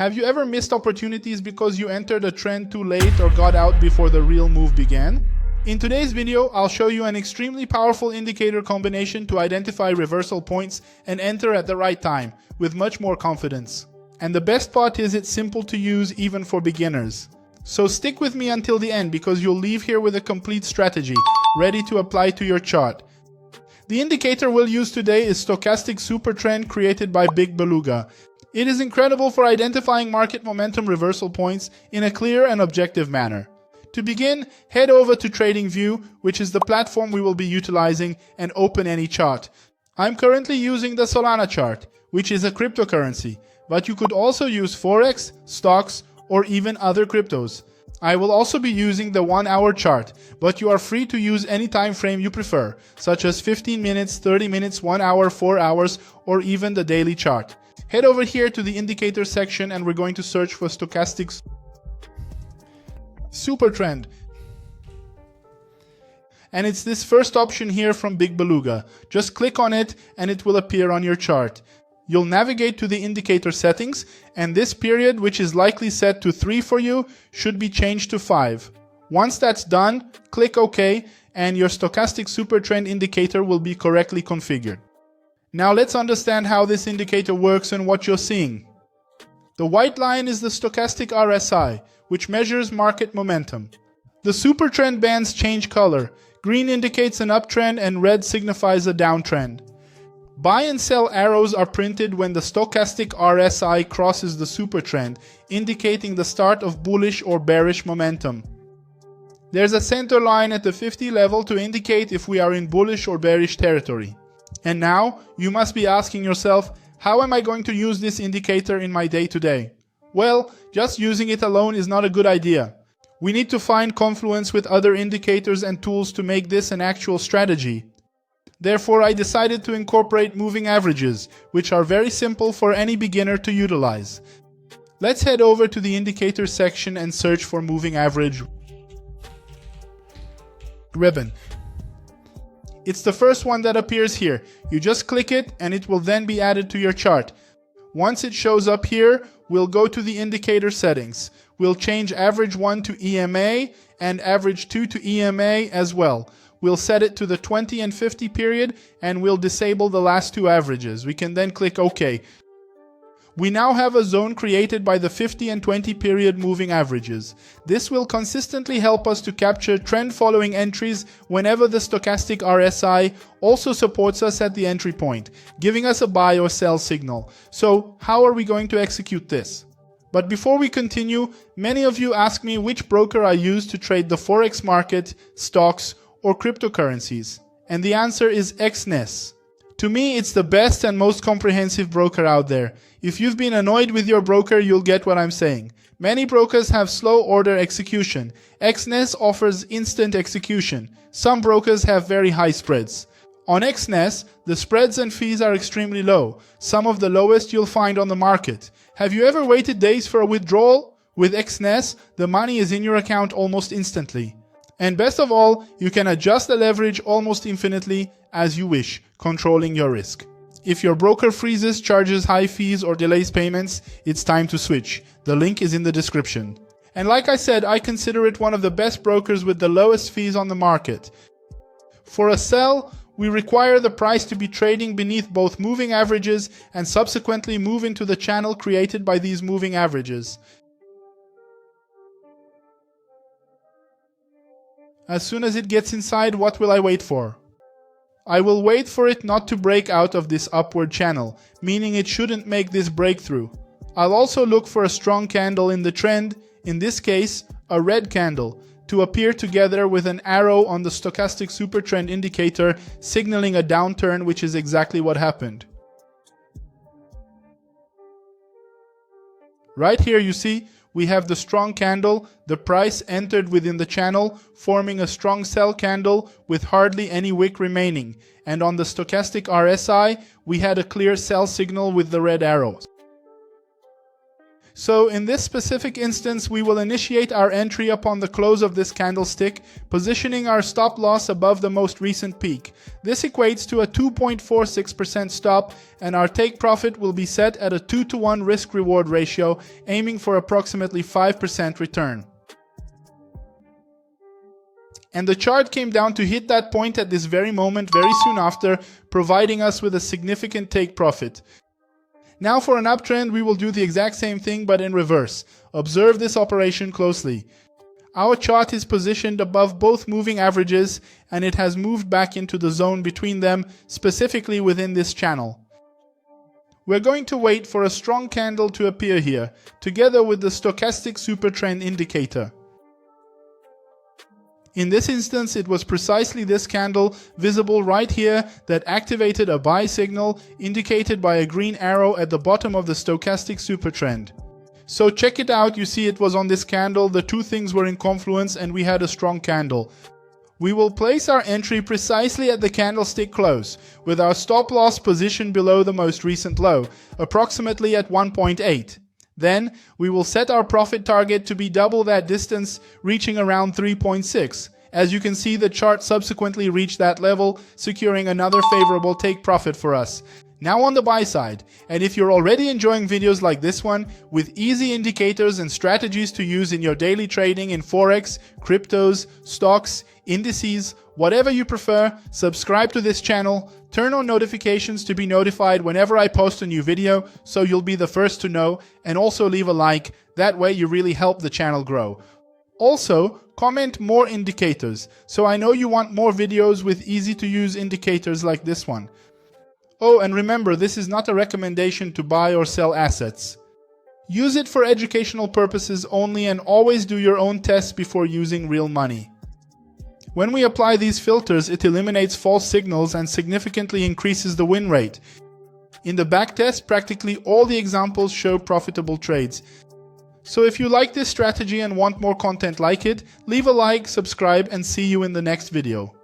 Have you ever missed opportunities because you entered a trend too late or got out before the real move began? In today's video, I'll show you an extremely powerful indicator combination to identify reversal points and enter at the right time, with much more confidence. And the best part is it's simple to use even for beginners. So stick with me until the end because you'll leave here with a complete strategy, ready to apply to your chart. The indicator we'll use today is Stochastic Supertrend created by Big Beluga. It is incredible for identifying market momentum reversal points in a clear and objective manner. To begin, head over to TradingView, which is the platform we will be utilizing, and open any chart. I'm currently using the Solana chart, which is a cryptocurrency, but you could also use Forex, stocks, or even other cryptos. I will also be using the 1-hour chart, but you are free to use any time frame you prefer, such as 15 minutes, 30 minutes, 1 hour, 4 hours, or even the daily chart. Head over here to the indicator section and we're going to search for Stochastic Supertrend. And it's this first option here from Big Beluga. Just click on it and it will appear on your chart. You'll navigate to the indicator settings, and this period, which is likely set to 3 for you, should be changed to 5. Once that's done, click OK, and your Stochastic Supertrend indicator will be correctly configured. Now let's understand how this indicator works and what you're seeing. The white line is the stochastic RSI, which measures market momentum. The supertrend bands change color. Green indicates an uptrend and red signifies a downtrend. Buy and sell arrows are printed when the stochastic RSI crosses the supertrend, indicating the start of bullish or bearish momentum. There's a center line at the 50 level to indicate if we are in bullish or bearish territory. And now, you must be asking yourself, how am I going to use this indicator in my day-to-day? Well, just using it alone is not a good idea. We need to find confluence with other indicators and tools to make this an actual strategy. Therefore, I decided to incorporate moving averages, which are very simple for any beginner to utilize. Let's head over to the indicator section and search for moving average ribbon. It's the first one that appears here. You just click it and it will then be added to your chart. Once it shows up here, we'll go to the indicator settings. We'll change average 1 to EMA and average 2 to EMA as well. We'll set it to the 20 and 50 period and we'll disable the last two averages. We can then click OK. We now have a zone created by the 50 and 20 period moving averages. This will consistently help us to capture trend following entries whenever the stochastic RSI also supports us at the entry point, giving us a buy or sell signal. So how are we going to execute this? But before we continue, many of you ask me which broker I use to trade the Forex market, stocks, or cryptocurrencies. And the answer is EXNESS. To me, it's the best and most comprehensive broker out there. If you've been annoyed with your broker, you'll get what I'm saying. Many brokers have slow order execution. EXNESS offers instant execution. Some brokers have very high spreads. On EXNESS, the spreads and fees are extremely low, some of the lowest you'll find on the market. Have you ever waited days for a withdrawal? With EXNESS, the money is in your account almost instantly. And best of all, you can adjust the leverage almost infinitely as you wish, controlling your risk. If your broker freezes, charges high fees, or delays payments, it's time to switch. The link is in the description. And like I said, I consider it one of the best brokers with the lowest fees on the market. For a sell, we require the price to be trading beneath both moving averages and subsequently move into the channel created by these moving averages. As soon as it gets inside, what will I wait for? I will wait for it not to break out of this upward channel, meaning it shouldn't make this breakthrough. I'll also look for a strong candle in the trend, in this case, a red candle, to appear together with an arrow on the Stochastic Supertrend indicator signaling a downturn, which is exactly what happened. Right here you see, we have the strong candle, the price entered within the channel, forming a strong sell candle with hardly any wick remaining. And on the stochastic RSI, we had a clear sell signal with the red arrows. So in this specific instance, we will initiate our entry upon the close of this candlestick, positioning our stop loss above the most recent peak. This equates to a 2.46% stop, and our take profit will be set at a 2-to-1 risk-reward ratio, aiming for approximately 5% return. And the chart came down to hit that point at this very moment very soon after, providing us with a significant take profit. Now for an uptrend, we will do the exact same thing but in reverse. Observe this operation closely. Our chart is positioned above both moving averages, and it has moved back into the zone between them, specifically within this channel. We're going to wait for a strong candle to appear here, together with the stochastic supertrend indicator. In this instance, it was precisely this candle, visible right here, that activated a buy signal indicated by a green arrow at the bottom of the stochastic supertrend. So check it out, you see it was on this candle, the two things were in confluence and we had a strong candle. We will place our entry precisely at the candlestick close, with our stop loss positioned below the most recent low, approximately at 1.8. Then, we will set our profit target to be double that distance, reaching around 3.6. As you can see, the chart subsequently reached that level, securing another favorable take profit for us. Now on the buy side, and if you're already enjoying videos like this one, with easy indicators and strategies to use in your daily trading in Forex, cryptos, stocks, indices, whatever you prefer, subscribe to this channel, turn on notifications to be notified whenever I post a new video so you'll be the first to know, and also leave a like, that way you really help the channel grow. Also, comment more indicators, so I know you want more videos with easy to use indicators like this one. Oh, and remember, this is not a recommendation to buy or sell assets. Use it for educational purposes only, and always do your own tests before using real money. When we apply these filters, it eliminates false signals and significantly increases the win rate. In the backtest, practically all the examples show profitable trades. So if you like this strategy and want more content like it, leave a like, subscribe, and see you in the next video.